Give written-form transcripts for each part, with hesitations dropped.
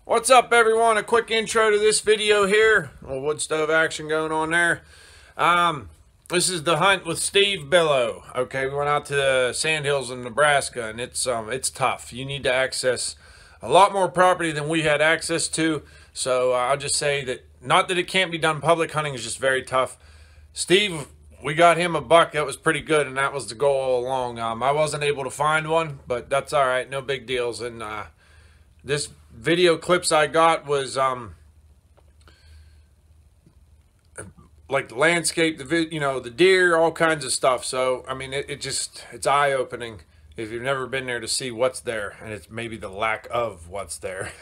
What's up, everyone? A quick intro to this video here. A little wood stove action going on there. This is the hunt with Steve Billow. Okay, we went out to the Sandhills in Nebraska, and it's tough. You need to access a lot more property than we had access to. So I'll just say that, not that it can't be done. Public hunting is just very tough. Steve, we got him a buck that was pretty good, and that was the goal all along. I wasn't able to find one, but that's all right. No big deals. And this video clips I got was like landscape, the deer, all kinds of stuff. So I mean, it's eye-opening if you've never been there to see what's there, and it's maybe the lack of what's there.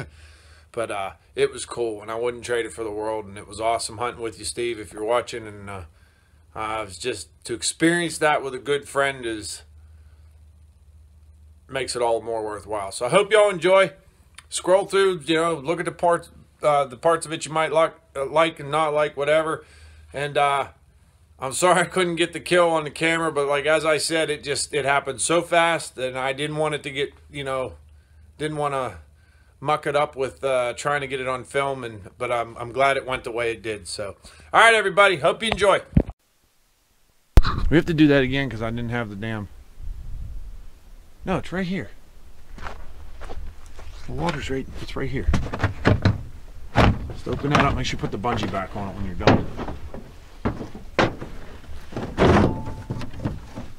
But it was cool, and I wouldn't trade it for the world. And it was awesome hunting with you, Steve, if you're watching. And it was just, to experience that with a good friend makes it all more worthwhile. So I hope y'all enjoy. Scroll through, look at the parts of it you might like and not like, whatever. And I'm sorry I couldn't get the kill on the camera, but like as I said, it happened so fast, and I didn't want it to get, didn't want to muck it up with trying to get it on film. But I'm glad it went the way it did. So, all right, everybody, hope you enjoy. We have to do that again because I didn't have the damn. No, it's right here. The water's it's right here. Just open that up, make sure you put the bungee back on it when you're done.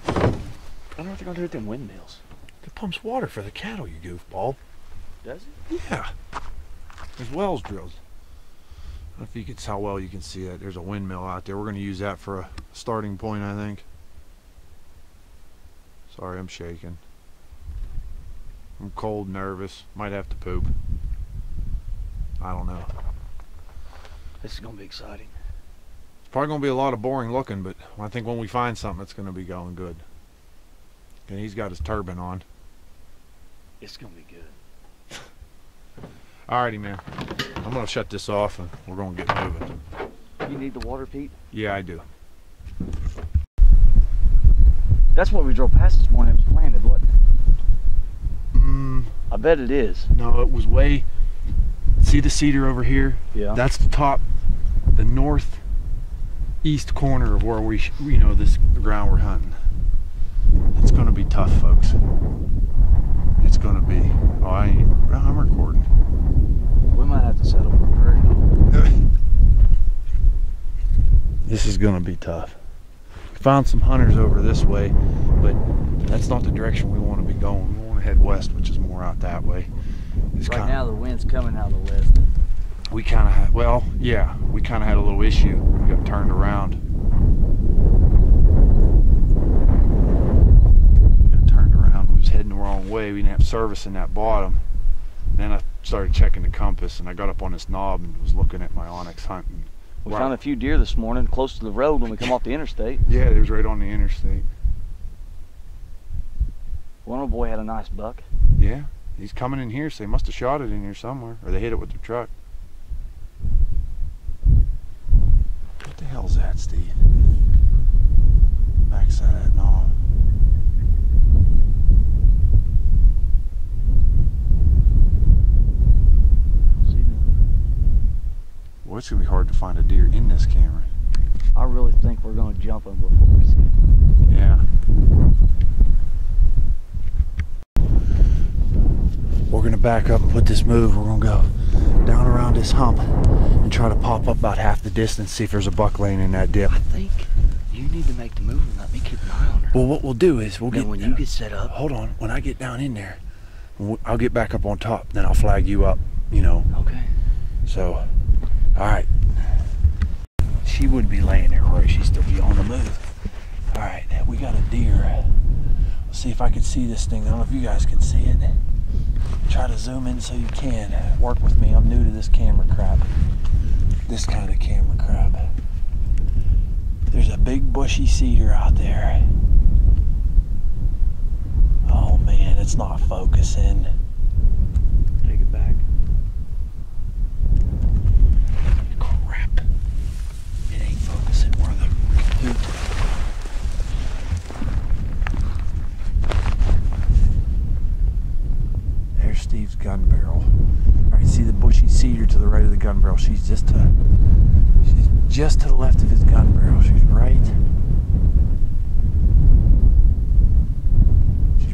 I don't know what they're gonna do with them windmills. It pumps water for the cattle, you goofball. Does it? Yeah. There's wells drilled. I don't know if you can tell how well you can see that. There's a windmill out there. We're gonna use that for a starting point, I think. Sorry, I'm shaking. I'm cold, nervous, might have to poop. I don't know. This is gonna be exciting. It's probably gonna be a lot of boring looking, but I think when we find something, it's gonna be going good. And he's got his turban on. It's gonna be good. Alrighty, man. I'm gonna shut this off and we're gonna get moving. You need the water, Pete? Yeah, I do. That's what we drove past this morning. It was planted, wasn't it? I bet it is. No, it was way. See the cedar over here? Yeah. That's the top, the northeast corner of where this ground we're hunting. It's gonna be tough, folks. It's gonna be. Oh, I'm recording. We might have to settle for a prairie. This is gonna be tough. We found some hunters over this way, but that's not the direction we want to be going. We want to head west, which is more out that way. Right now the wind's coming out of the west. We kind of had, well, yeah, we kind of had a little issue. We got turned around. We was heading the wrong way. We didn't have service in that bottom. Then I started checking the compass, and I got up on this knob and was looking at my Onyx hunting. We found a few deer this morning close to the road when we come off the interstate. Yeah, it was right on the interstate. One old boy had a nice buck. Yeah, he's coming in here, so they must have shot it in here somewhere, or they hit it with their truck. What the hell's that, Steve? Backside of that knob. Well, it's gonna be hard to find a deer in this camera. I really think we're gonna jump him before we see him. Yeah. We're gonna back up and put this move. We're gonna go down around this hump and try to pop up about half the distance, see if there's a buck laying in that dip. I think you need to make the move and let me keep an eye on her. Well, what we'll do is when you get set up. Hold on. When I get down in there, I'll get back up on top. Then I'll flag you up. Okay. So, all right. She would be laying there, right? She'd still be on the move. All right, we got a deer. Let's see if I can see this thing. I don't know if you guys can see it. Try to zoom in so you can. Work with me. I'm new to this camera crap. This kind of camera crap. There's a big bushy cedar out there. Oh man, it's not focusing. Take it back. Crap. It ain't focusing where the hoot. There's Steve's gun barrel. All right, see the bushy gun barrel. She's just to the left of his gun barrel. She's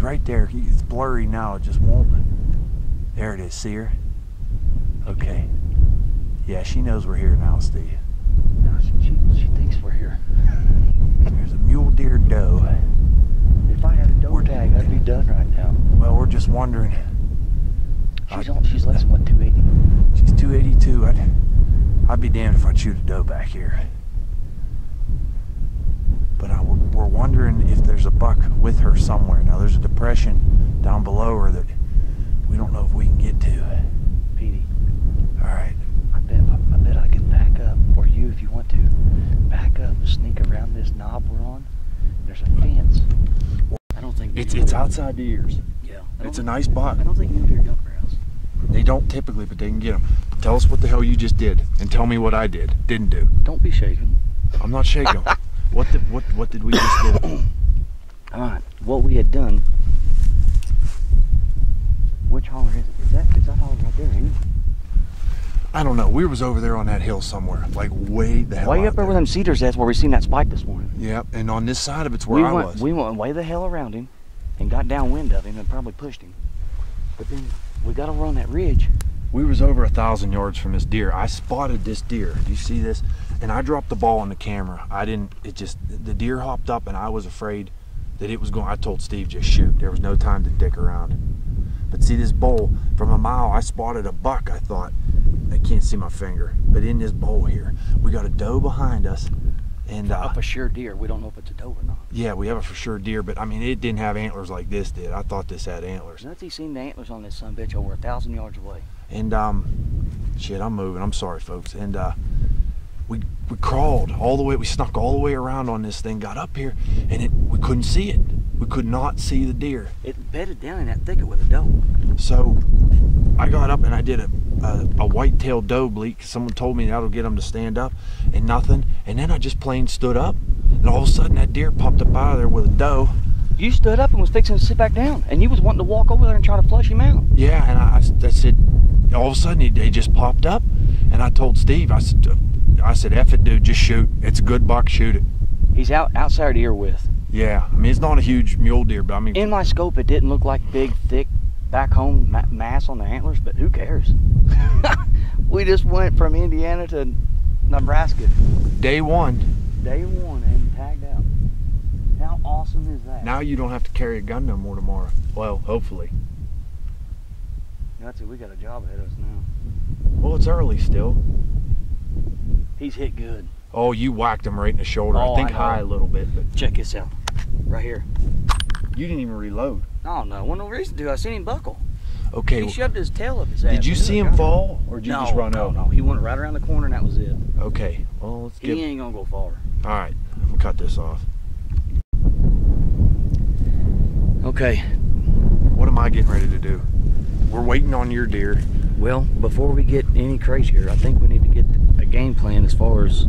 right there. It's blurry now. It just won't. There it is. See her? Okay. Yeah, she knows we're here now, Steve. No, she thinks we're here. There's a mule deer doe. If I had a doe tag, I'd be done right now. Well, we're just wondering. She's less than what, 280? She's 282. I'd be damned if I'd shoot a doe back here. But we're wondering if there's a buck with her somewhere. Now there's a depression down below her that we don't know if we can get to. Petey. All right. I bet I can back up, or you if you want to. Back up, sneak around this knob we're on. There's a fence. I don't think It's outside the ears. Yeah. It's a nice buck. I don't think mule deer jump barrels. They don't typically, but they can get them. Tell us what the hell you just did, and tell me what I didn't do. Don't be shaking. I'm not shaking. What did we just do? All right, what we had done. Which holler is it? Is that holler right there, ain't it? I don't know. We was over there on that hill somewhere, like way the hell Way out up there there. where them cedars, that's where we seen that spike this morning. Yep, and on this side of it's where I was. We went way the hell around him and got downwind of him and probably pushed him. But then we got over on that ridge. We was over 1,000 yards from this deer. I spotted this deer. Do you see this? And I dropped the ball on the camera. The deer hopped up and I was afraid that it was going. I told Steve, just shoot. There was no time to dick around. But see this bowl, from a mile, I spotted a buck, I thought. I can't see my finger, but in this bowl here, we got a doe behind us. And Up a sure deer. We don't know if it's a doe or not. yeah, we have a for sure deer, but I mean, it didn't have antlers like this did. I thought this had antlers. Nutsy seen the antlers on this sumbitch over 1,000 yards away. And shit, I'm moving. I'm sorry, folks. And we crawled all the way. We snuck all the way around on this thing. Got up here, and we couldn't see it. We could not see the deer. It bedded down in that thicket with a doe. So I got up and I did a white-tailed doe bleat. Someone told me that'll get them to stand up, and nothing. And then I just plain stood up, and all of a sudden that deer popped up out of there with a doe. You stood up and was fixing to sit back down, and you was wanting to walk over there and try to flush him out. Yeah, and I said, all of a sudden they just popped up, and I told Steve, I said, F it, dude, just shoot. It's a good buck, shoot it. He's outside ear width. Yeah, I mean, it's not a huge mule deer, but I mean... In my scope, it didn't look like big, thick, back home mass on the antlers, but who cares? We just went from Indiana to Nebraska. Day one. Day one and tagged out. How awesome is that? Now you don't have to carry a gun no more tomorrow. Well, hopefully. That's it, we got a job ahead of us now. Well, it's early still. He's hit good. Oh, you whacked him right in the shoulder. Oh, I think I know. high a little bit, but Check this out. Right here. you didn't even reload. Oh no, wasn't no reason to. I seen him buckle. Okay. He shoved his tail up his ass. Did you see him fall, or did you just run out? No, he went right around the corner and that was it. Okay. Well, let's He get... ain't gonna go far. All right. I'm gonna cut this off. Okay. What am I getting ready to do? We're waiting on your deer. Well, before we get any crazier, I think we need to get a game plan as far as...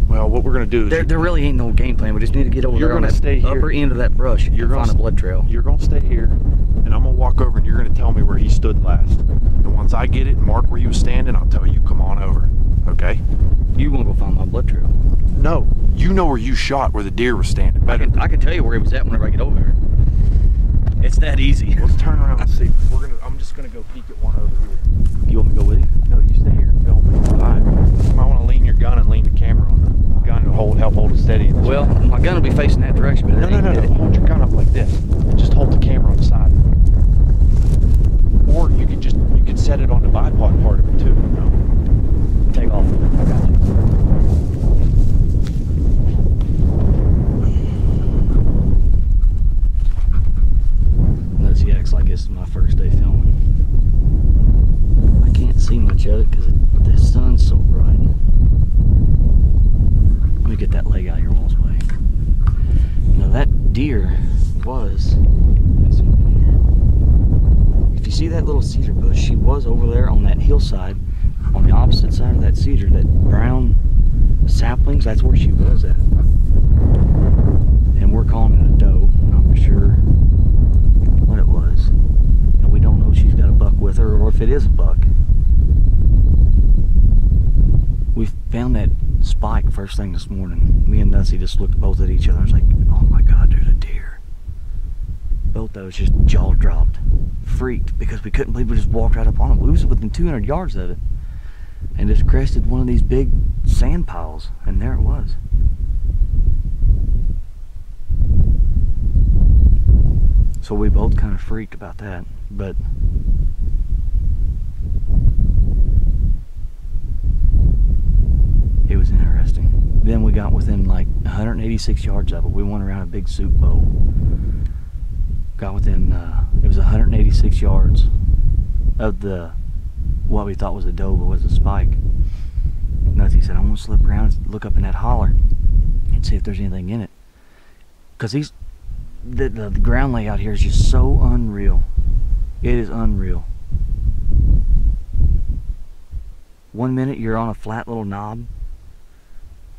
Well, what we're gonna do is... There really ain't no game plan. We just need to get over there on that upper end of that brush and find a blood trail. You're gonna stay here, and I'm gonna walk over, and you're gonna tell me where he stood last. And once I get it and mark where he was standing, I'll tell you, come on over. Okay? You want to go find my blood trail? No, you know where you shot, where the deer was standing. Better. I can tell you where he was at whenever I get over there. It's that easy. Let's turn around and see. I'm just gonna go peek at one over here. You want me to go with you? No, you stay here and film me. All right. You might want to lean your gun and lean the camera on the gun to help hold it steady. Well, my gun will be facing that direction, but No. Hold your gun up like this. Just hold the camera on the side. Or you could set it on the bipod part of it too. You know? Take off. I got you. He acts like this is my first day filming. I can't see much of it because the sun's so bright. Let me get that leg out of your wall's way. Now that deer was, if you see that little cedar bush, she was over there on that hillside, on the opposite side of that cedar, that brown saplings, that's where she was at. And we're calling it a doe, not for sure what it was. And we don't know if she's got a buck with her or if it is a buck. We found that spike first thing this morning. Me and Nutsy just looked both at each other. I was like, oh my God, there's a deer. Both of us just jaw dropped, freaked, because we couldn't believe we just walked right up on him. We was within 200 yards of it, and just crested one of these big sand piles, and there it was. So we both kind of freaked about that, but it was interesting. Then we got within like 186 yards of it. We went around a big soup bowl. Got within, it was 186 yards of the, what we thought was a doe, but was a spike. Nutsy said, I'm gonna slip around and look up in that holler and see if there's anything in it. Cause the ground layout here is just so unreal. It is unreal. 1 minute you're on a flat little knob.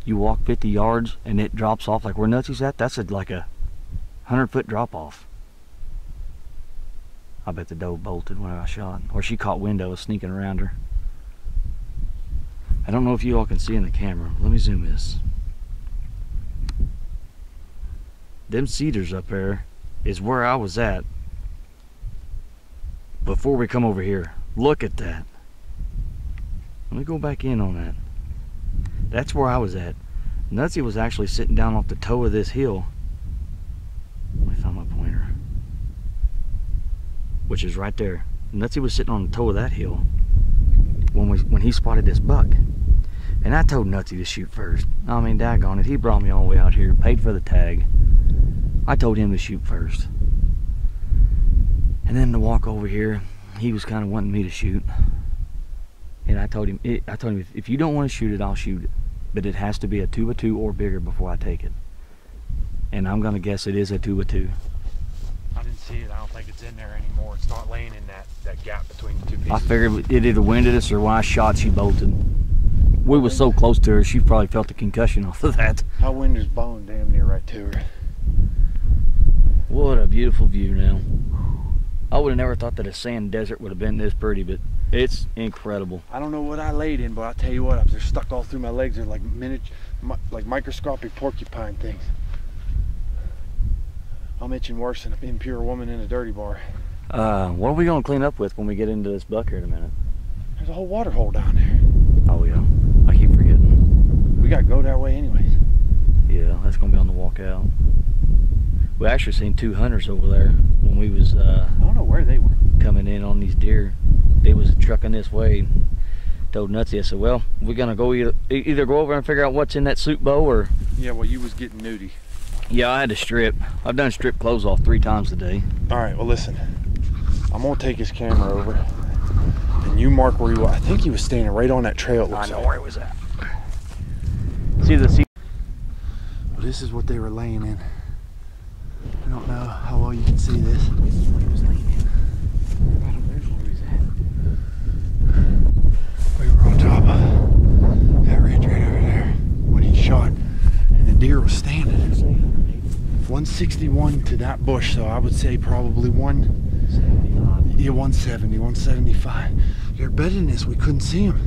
You walk 50 yards and it drops off like where Nutsy's at. That's like a 100-foot drop off. I bet the doe bolted when I shot, or she caught wind of us sneaking around her. I don't know if you all can see in the camera. Let me zoom this. Them cedars up there is where I was at before we come over here. Look at that. Let me go back in on that. That's where I was at. Nutsy was actually sitting down off the toe of this hill. Let me find my pointer. Which is right there. Nutsy was sitting on the toe of that hill when he spotted this buck. And I told Nutsy to shoot first. I mean, daggone it, he brought me all the way out here, paid for the tag. I told him to shoot first. And then to walk over here, he was kind of wanting me to shoot. And I told him, if you don't want to shoot it, I'll shoot it. But it has to be a 2x2 or bigger before I take it. And I'm gonna guess it is a 2x2. I didn't see it. I don't think it's in there anymore. It's not laying in that gap between the two pieces. I figured it either winded us or when I shot, she bolted. We was so close to her, she probably felt the concussion off of that. My winder's bone damn near right to her. What a beautiful view now. I would have never thought that a sand desert would have been this pretty, but it's incredible. I don't know what I laid in, but I'll tell you what, they're stuck all through my legs. They're like like microscopic porcupine things. I'm itching worse than an impure woman in a dirty bar. What are we gonna clean up with when we get into this buck here in a minute? There's a whole water hole down there. Oh yeah, I keep forgetting. We gotta go that way anyways. Yeah, that's gonna be on the walkout. We actually seen 2 hunters over there when we was I don't know where they were. coming in on these deer. They was trucking this way. Told Nutsy, I said, well, we're gonna go either go over and figure out what's in that soup bowl, or Yeah, well, you was getting nudie. yeah, I had to strip. I've done strip clothes off 3 times today. All right, well, listen. I'm gonna take his camera over, and you mark where he was. I think he was standing right on that trail. It I looks know like. where it was at. See the sea. Well, this is what they were laying in. I don't know how well you can see this. This is what he was laying in. I don't know where he's at. We were on top of that ridge right over there when he shot, and the deer was standing. 161 to that bush, so I would say probably 170, 175. They're better than this. We couldn't see him,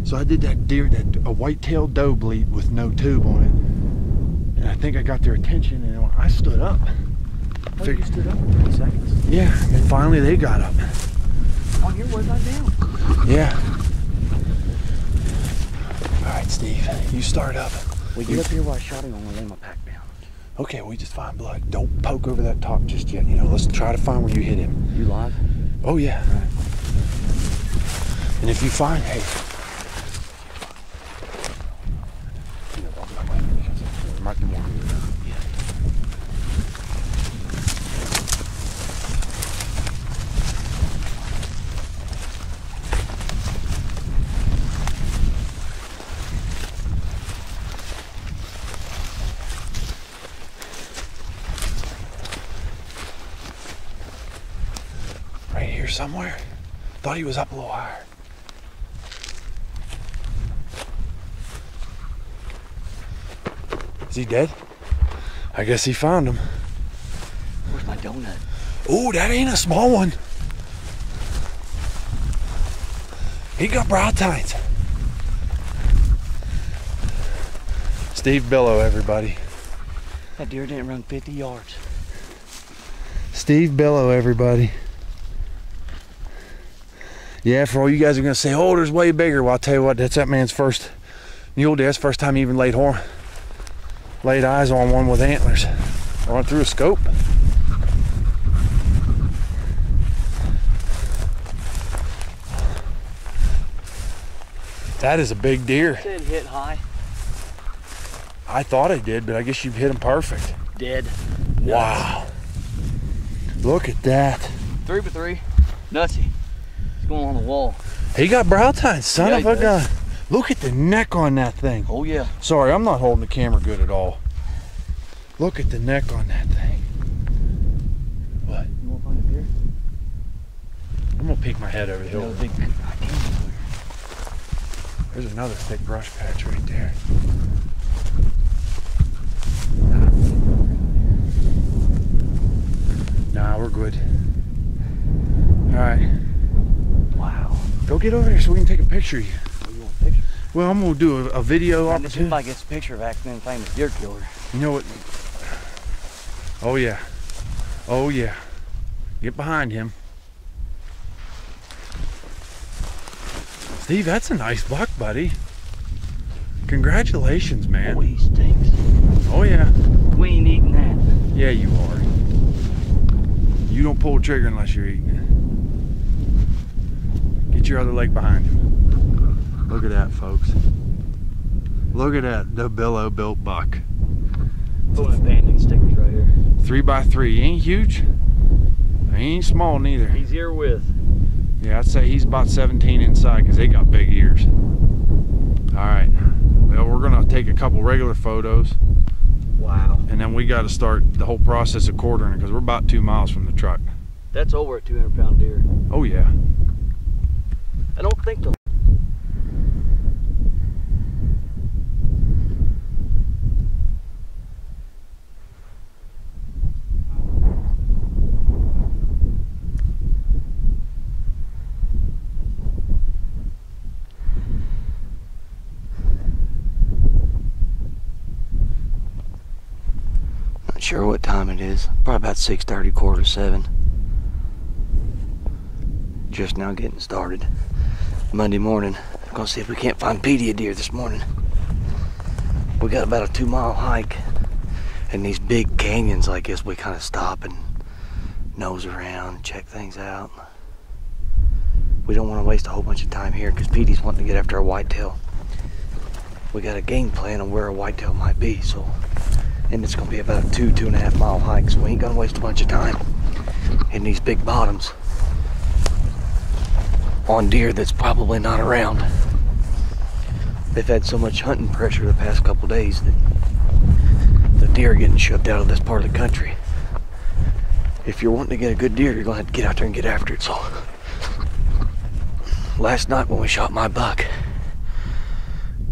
so I did that deer, a white-tailed doe bleat with no tube on it, and I think I got their attention, and I stood up. You stood up for 20 seconds. Yeah, and finally they got up. Oh, here was I down. Yeah. All right, Steve, you start up. We get up here while I shot him. I'm gonna lay my pack down. Okay, we just find blood. Don't poke over that top just yet. You know, let's try to find where you hit him. You live? Oh yeah. All right. And if you find, hey. There might be more. Right here somewhere. Thought he was up a little higher. Is he dead? I guess he found him. Where's my donut? Oh, that ain't a small one. He got brow tines. Steve Billow, everybody. That deer didn't run 50 yards. Steve Billow, everybody. Yeah, for all you guys are gonna say, oh, there's way bigger. Well, I'll tell you what, that's that man's first mule deer. That's the first time he even laid eyes on one with antlers. Run through a scope. That is a big deer. It said hit high. I thought I did, but I guess you've hit him perfect. Dead. Wow. Look at that. 3 for 3. Nutsy. It's going on the wall. He got brow tines, son Yeah, of a gun. Look at the neck on that thing. Oh yeah. Sorry, I'm not holding the camera good at all. Look at the neck on that thing. What? You want to find a deer? I'm gonna peek my head over the hill. Big. There's another thick brush patch right there. Nah, we're good. All right. Wow. Go get over here so we can take a picture of you. Oh, you want a picture? Well, I'm gonna do a video And this opportunity. like gets a picture of Accident famous deer killer. You know what? Oh yeah. Oh yeah. Get behind him. Steve, that's a nice buck, buddy. Congratulations, man. Oh, he stinks. Oh yeah. We ain't eating that. Yeah, you are. You don't pull the trigger unless you're eating it. Get your other leg behind him. Look at that, folks. Look at that, the Billow built buck. Pulling banding stickers right here. 3x3, he ain't huge. He ain't small neither. He's ear width. Yeah, I'd say he's about 17 inside because they got big ears. All right, well, we're gonna take a couple regular photos. Wow. And then we got to start the whole process of quartering it because we're about 2 miles from the truck. That's over a 200-pound deer. Oh yeah. I don't think the Not sure what time it is. Probably about 6:30, 6:45. Just now getting started. Monday morning. Gonna see if we can't find Petey a deer this morning. We got about a 2-mile hike. And these big canyons like this, we kind of stop and nose around, check things out. We don't want to waste a whole bunch of time here because Petey's wanting to get after a whitetail. We got a game plan on where a whitetail might be, so. And it's gonna be about a 2.5 mile hike, so we ain't gonna waste a bunch of time in these big bottoms on deer that's probably not around. They've had so much hunting pressure the past couple days that the deer are getting shoved out of this part of the country. If you're wanting to get a good deer, you're gonna have to get out there and get after it. So last night when we shot my buck,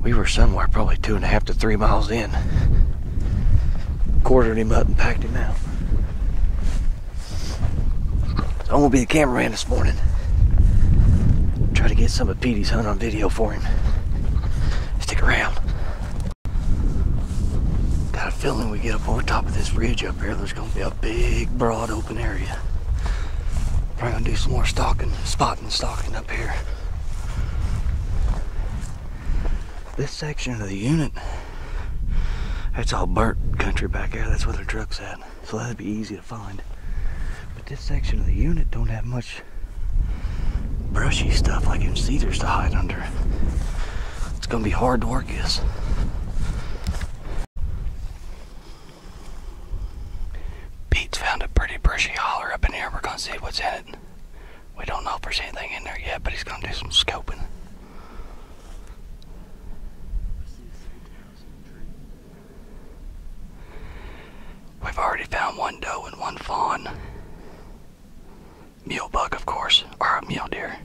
we were somewhere probably 2.5 to 3 miles in. Quartered him up and packed him out. So I'm gonna be the cameraman this morning. Try to get some of Petey's hunt on video for him. Stick around. Got a feeling we get up over top of this ridge up here, there's gonna be a big, broad, open area. Probably gonna do some more stalking up here. This section of the unit, that's all burnt country back there. That's where their truck's at. So that'd be easy to find. But this section of the unit don't have much brushy stuff like in cedars to hide under. It's gonna be hard to work this. Pete's found a pretty brushy holler up in here. We're gonna see what's in it. We don't know if there's anything in there yet, but he's gonna do some scoping. We've already found one doe and one fawn. Mule buck, of course, or a mule deer.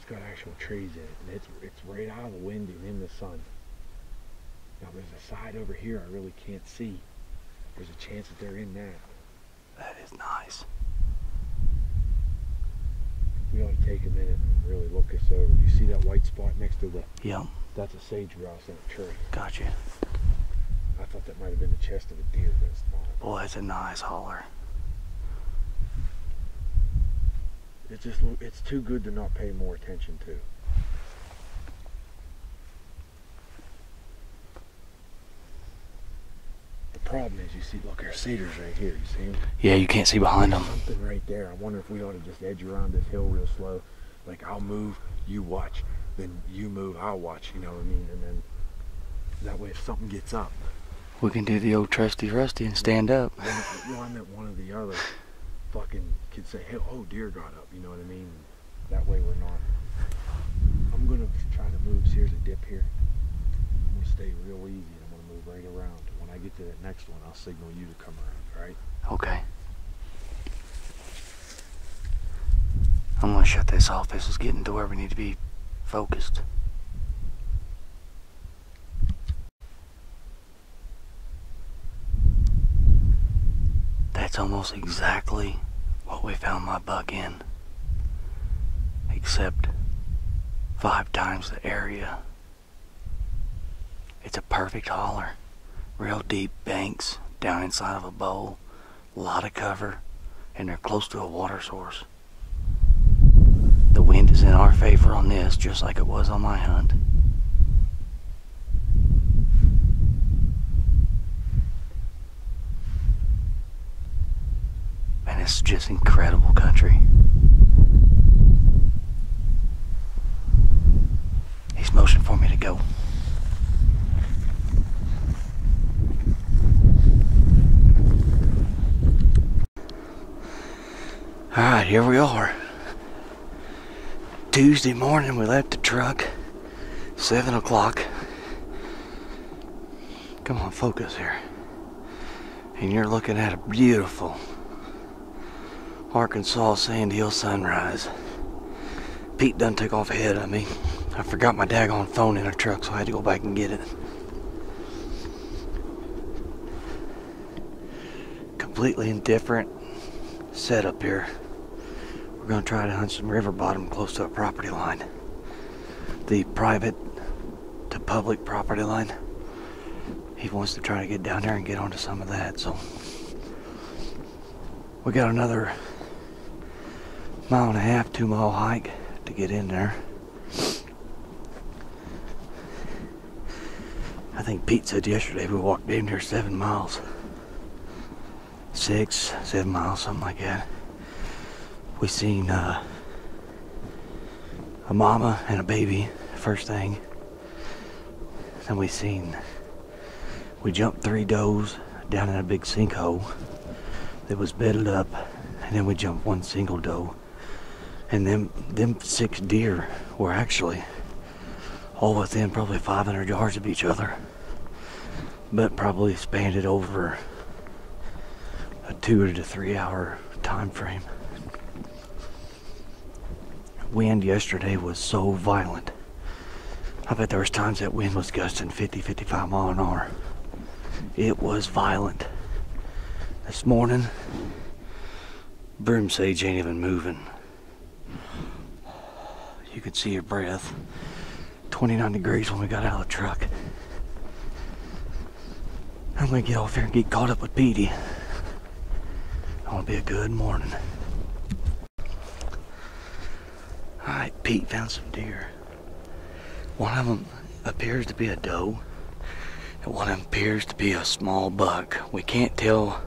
got actual trees in it, and it's right out of the wind and in the sun. Now there's a side over here I really can't see. There's a chance that they're in that. That is nice. We ought to take a minute and really look this over. Do you see that white spot next to the... Yep. That's a sage grouse in a tree. Gotcha. I thought that might have been the chest of a deer, but it's not. Boy, it's a nice holler. It's too good to not pay more attention to. The problem is, you see, look, there's cedars right here. You see them? Yeah, you can't see behind them. Something right there. I wonder if we ought to just edge around this hill real slow. Like, I'll move, you watch. Then you move, I'll watch. You know what I mean? And then that way, if something gets up, We can do the old trusty rusty and stand up. well, I meant one of the other fucking kids say, hey, oh, deer got up. You know what I mean? That way we're not. I'm gonna try to move. See, here's a dip here. I'm gonna stay real easy. And I'm gonna move right around. When I get to that next one, I'll signal you to come around. All right? Okay. I'm gonna shut this off. This is getting to where we need to be focused. That's almost exactly what we found my buck in, except 5 times the area. It's a perfect holler. Real deep banks down inside of a bowl, a lot of cover, and they're close to a water source. The wind is in our favor on this, just like it was on my hunt. And it's just incredible country. He's motioning for me to go. Alright, here we are. Tuesday morning, we left the truck, 7 o'clock. Come on, focus here. And you're looking at a beautiful Arkansas Sandhill sunrise. Pete done took off ahead of me. I forgot my daggone phone in the truck, so I had to go back and get it. Completely indifferent setup here. We're going to try to hunt some river bottom close to a property line. The private to public property line. He wants to try to get down there and get onto some of that, so we got another 1.5 2 mile hike to get in there. I think Pete said yesterday we walked in here 7 miles. 6, 7 miles, something like that. We seen a mama and a baby first thing. Then we jumped 3 does down in a big sinkhole that was bedded up, and then we jumped 1 single doe. And them 6 deer were actually all within probably 500 yards of each other, but probably spanned it over a 2 to 3 hour time frame. Wind yesterday was so violent. I bet there was times that wind was gusting 50, 55 mile an hour. It was violent. This morning, broom sage ain't even moving. You could see your breath. 29 degrees when we got out of the truck. I'm gonna get off here and get caught up with Petey. It's gonna be a good morning. Alright, Pete found some deer. One of them appears to be a doe, and one of them appears to be a small buck. We can't tell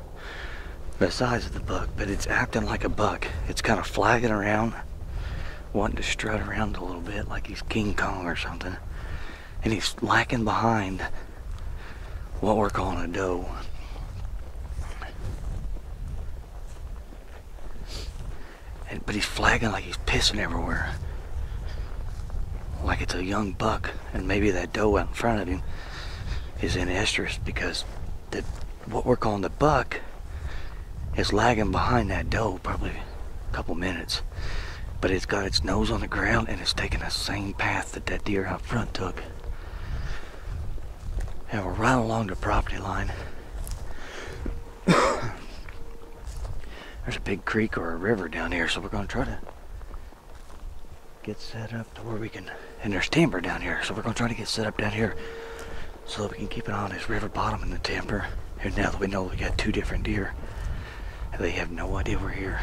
the size of the buck, but it's acting like a buck. It's kind of flagging around, wanting to strut around a little bit like he's King Kong or something. And he's lacking behind what we're calling a doe. But he's flagging like he's pissing everywhere. Like it's a young buck, and maybe that doe out in front of him is in estrus, because what we're calling the buck is lagging behind that doe probably a couple minutes. but it's got its nose on the ground and it's taking the same path that that deer out front took. And we're right along the property line. There's a big creek or a river down here, so we're going to try to get set up to where we can, and there's timber down here, so we're going to try to get set up down here so that we can keep an eye on this river bottom and the timber. And now that we know we got 2 different deer, and they have no idea we're here,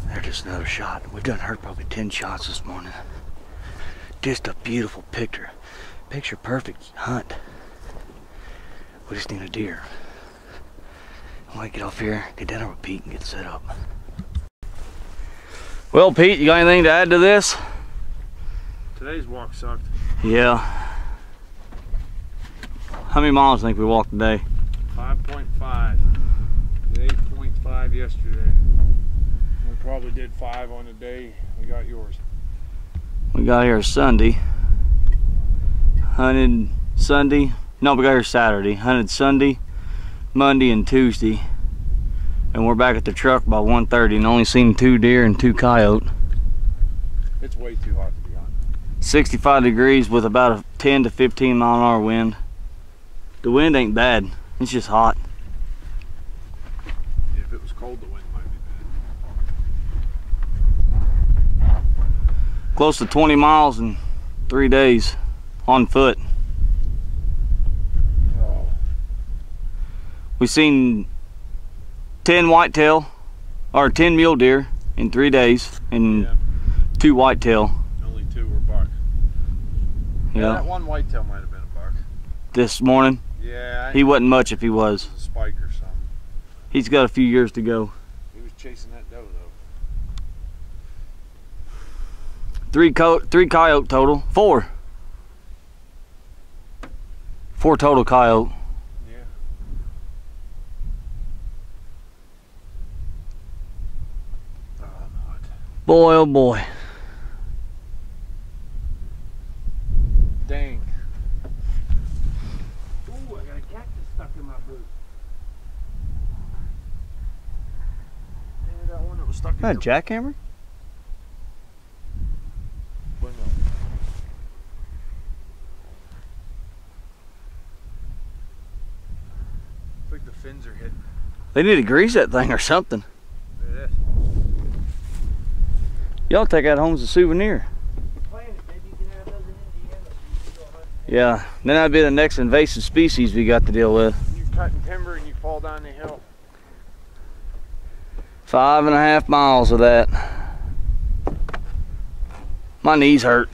they're just another shot. We've done heard probably 10 shots this morning. Just a beautiful picture perfect hunt. We just need a deer. I want to get off here, get down there with Pete and get set up. Well, Pete, you got anything to add to this? Today's walk sucked. Yeah. How many miles do you think we walked today? 5.5. Did 8.5 yesterday. We probably did 5 on the day we got yours. We got here Sunday. Hunted Sunday. No, we got here Saturday. Hunted Sunday, Monday, and Tuesday. And we're back at the truck by 1:30 and only seen 2 deer and 2 coyote. It's way too hot to be honest. 65 degrees with about a 10 to 15 mile an hour wind. The wind ain't bad, it's just hot. Yeah, if it was cold, the wind might be bad. Close to 20 miles in 3 days on foot. Oh. We seen 10 whitetail, or 10 mule deer in 3 days, and 2 whitetail. Only 2 were buck. Yeah. That one whitetail might have been a buck. This morning, Yeah. he wasn't much if he was. A spike or something. He's got a few years to go. He was chasing that doe though. 3 coyote total. 4 total coyote. Yeah. Oh, I'm hot. Boy, oh boy. Dang. Ooh, I got a cactus stuck in my boot. Yeah, that one that was stuck in That your jackhammer? window. It's like the fins are hitting. They need to grease that thing or something. Look at this. Y'all take that home as a souvenir. Yeah, then that'd be the next invasive species we got to deal with. You're cutting timber and you fall down the hill. 5.5 miles of that. My knees hurt.